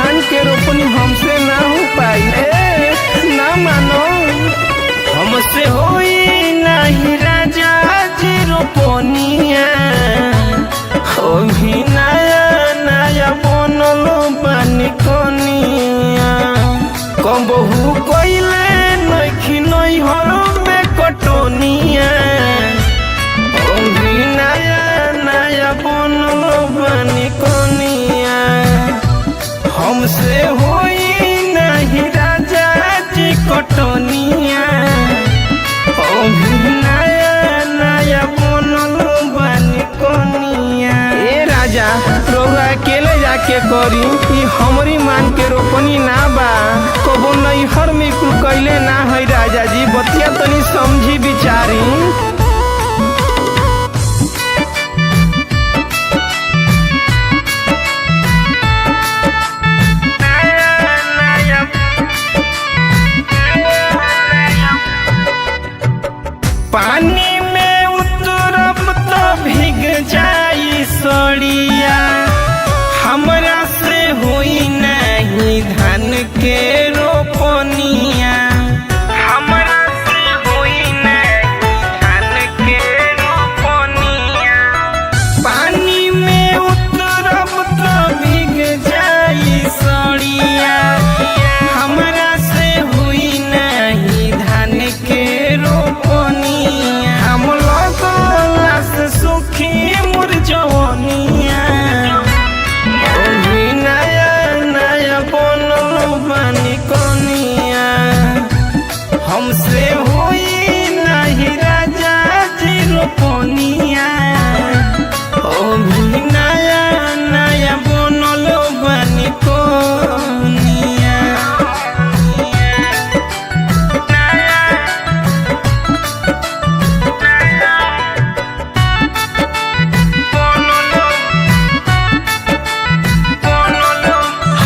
धान के रोपनी हमसे ना हो पाई। ना मानो हमसे होई नहीं राजा जी रोपनिया। अभी नया नया बनल बानी कनिया। कबहू कइले नइखी नैहर में कटनिया। अभी नया नया बनल बानी कनिया। हमसे होई नहीं राजा जी कटनिया। अभी नया नया बनल बानी कनिया। ए राजा रउआ अकेले जाके करी, ई हमरी मान के रोपनी ना बा। कबो नैहर में कुल कइले ना है राजा जी, बतिया तनी समझी बिचारी। पानी में उतरब तो भीग जाई सड़िया। हमरा से होई नहीं धान के रोपनिया। हमरा से होई नहीं धान के रोपनिया। पानी में उतरब तो भीग जाई सड़िया। हमरा से होई नहीं धान के रोपनिया। हम लगला से सुखी मोर जवनिया। अभी नया नया बनल बानी कनिया। हमसे होई नहीं राजा जी रोपनिया। अभी नया नया बनल बानी कनिया।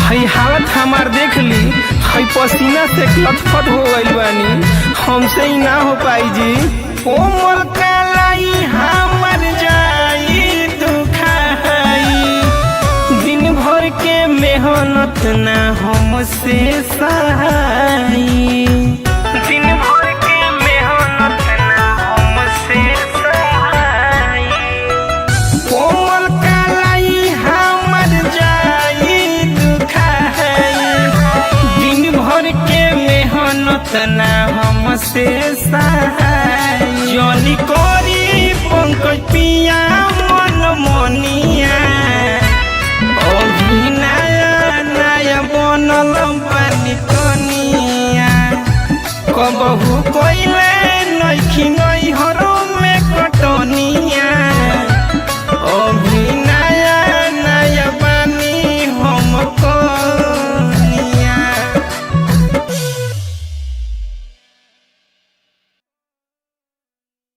हई हालत हमार देख ली, हई पसीना से लथपथ हो गइल बानी। हमसे ही ना हो पाई जी। कोमल कलाई हमर जाई दुखाई। दिन भर के मेहनत ना हमसे सहाई। दिन भर के मेहनत ना हमसे सहाई। कोमल कलाई हमर जाई दुखाई। दिन भर के मेहनत ना हमसे सहाई। जनी करी